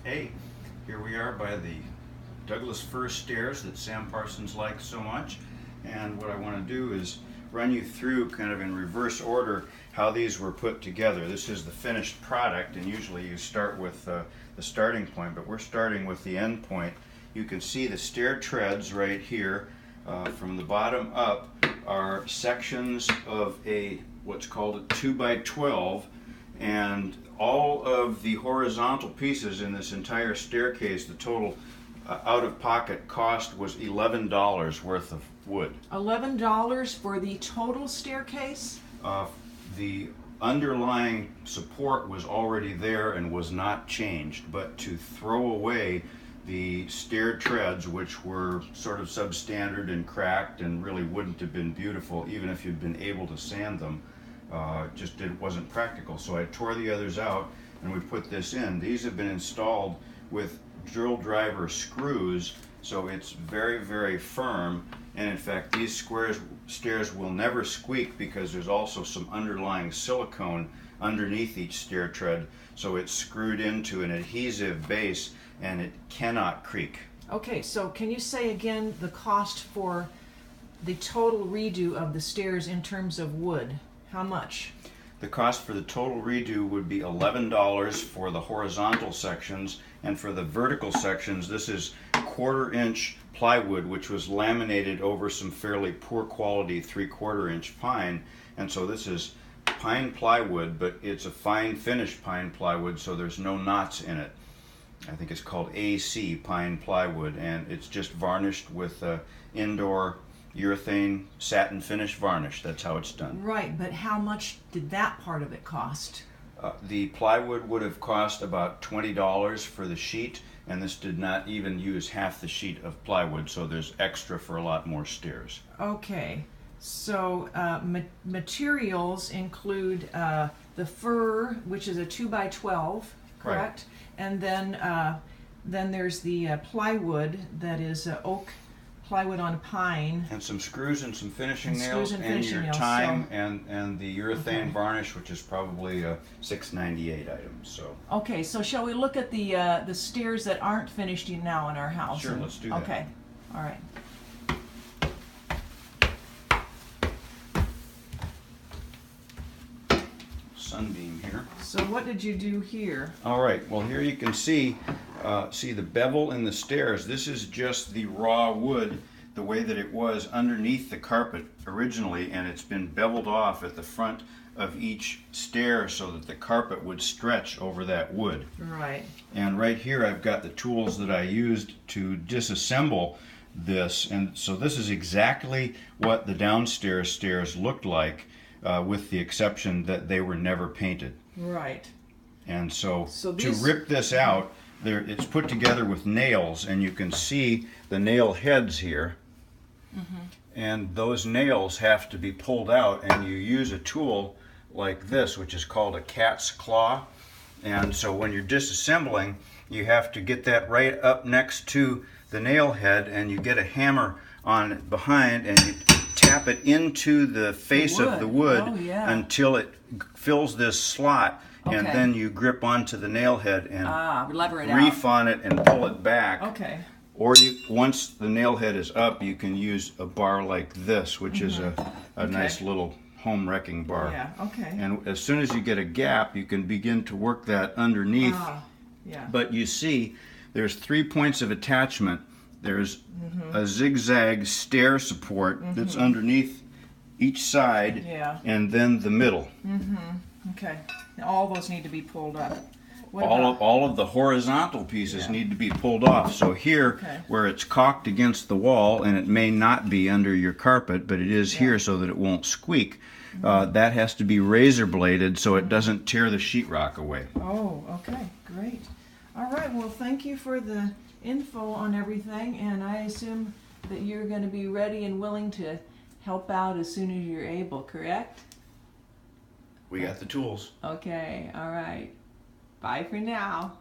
Hey, here we are by the Douglas fir stairs that Sam Parsons likes so much. And what I want to do is run you through kind of in reverse order how these were put together. This is the finished product, and usually you start with the starting point, but we're starting with the end point. You can see the stair treads right here. From the bottom up are sections of what's called a 2x12, and all of the horizontal pieces in this entire staircase, the total out-of-pocket cost was $11 worth of wood. $11 for the total staircase? The underlying support was already there and was not changed, but to throw away the stair treads, which were sort of substandard and cracked and really wouldn't have been beautiful even if you'd been able to sand them, it wasn't practical. So I tore the others out and we put this in. These have been installed with drill driver screws, so it's very, very firm. And in fact, these stairs will never squeak because there's also some underlying silicone underneath each stair tread, so it's screwed into an adhesive base and it cannot creak. Okay, so can you say again the cost for the total redo of the stairs in terms of wood? How much? The cost for the total redo would be $11 for the horizontal sections, and for the vertical sections, this is 1/4 inch plywood, which was laminated over some fairly poor quality 3/4 inch pine. And so this is pine plywood, but it's a fine finished pine plywood, so there's no knots in it. I think it's called AC pine plywood, and it's just varnished with indoor urethane satin finish varnish. That's how it's done. Right, but how much did that part of it cost? The plywood would have cost about $20 for the sheet, and this did not even use half the sheet of plywood, so there's extra for a lot more stairs. Okay, so materials include the fir, which is a 2x12, correct? Right. And then there's the plywood that is oak plywood on pine. And some screws and some finishing And nails, screws and and finishing your nails, time, so- and the urethane Okay. varnish, which is probably a $6.98 item. So Okay, so shall we look at the stairs that aren't finished now in our house? Sure, let's do that. Okay, all right. sunbeam here. So what did you do here? All right, well here you can see the bevel in the stairs. This is just the raw wood, the way that it was underneath the carpet originally, and it's been beveled off at the front of each stair so that the carpet would stretch over that wood. Right. And right here I've got the tools that I used to disassemble this, and so this is exactly what the downstairs stairs looked like, with the exception that they were never painted. Right. And so to these- rip this out, it's put together with nails, and you can see the nail heads here. And those nails have to be pulled out, and you use a tool like this, which is called a cat's claw. And so when you're disassembling, you have to get that right up next to the nail head, and you get a hammer on it behind, and you tap it into the face of the wood Oh, yeah. until it fills this slot, and Okay. then you grip onto the nail head and Lever it reef on it and pull it back. Okay. Or once the nail head is up, you can use a bar like this, which is a nice little home wrecking bar. Yeah, okay. And as soon as you get a gap, you can begin to work that underneath. Yeah. But you see, there's 3 points of attachment. There's a zigzag stair support that's underneath each side, Yeah. and then the middle. Okay. Now all those need to be pulled up. What All about- of the horizontal pieces Yeah. need to be pulled off. So here, Okay. where it's caulked against the wall, and it may not be under your carpet, but it is here so that it won't squeak, that has to be razor bladed so it doesn't tear the sheetrock away. Oh, okay, great. All right, well, thank you for the info on everything, and I assume that you're going to be ready and willing to help out as soon as you're able, correct? We got the tools. Okay, all right. Bye for now.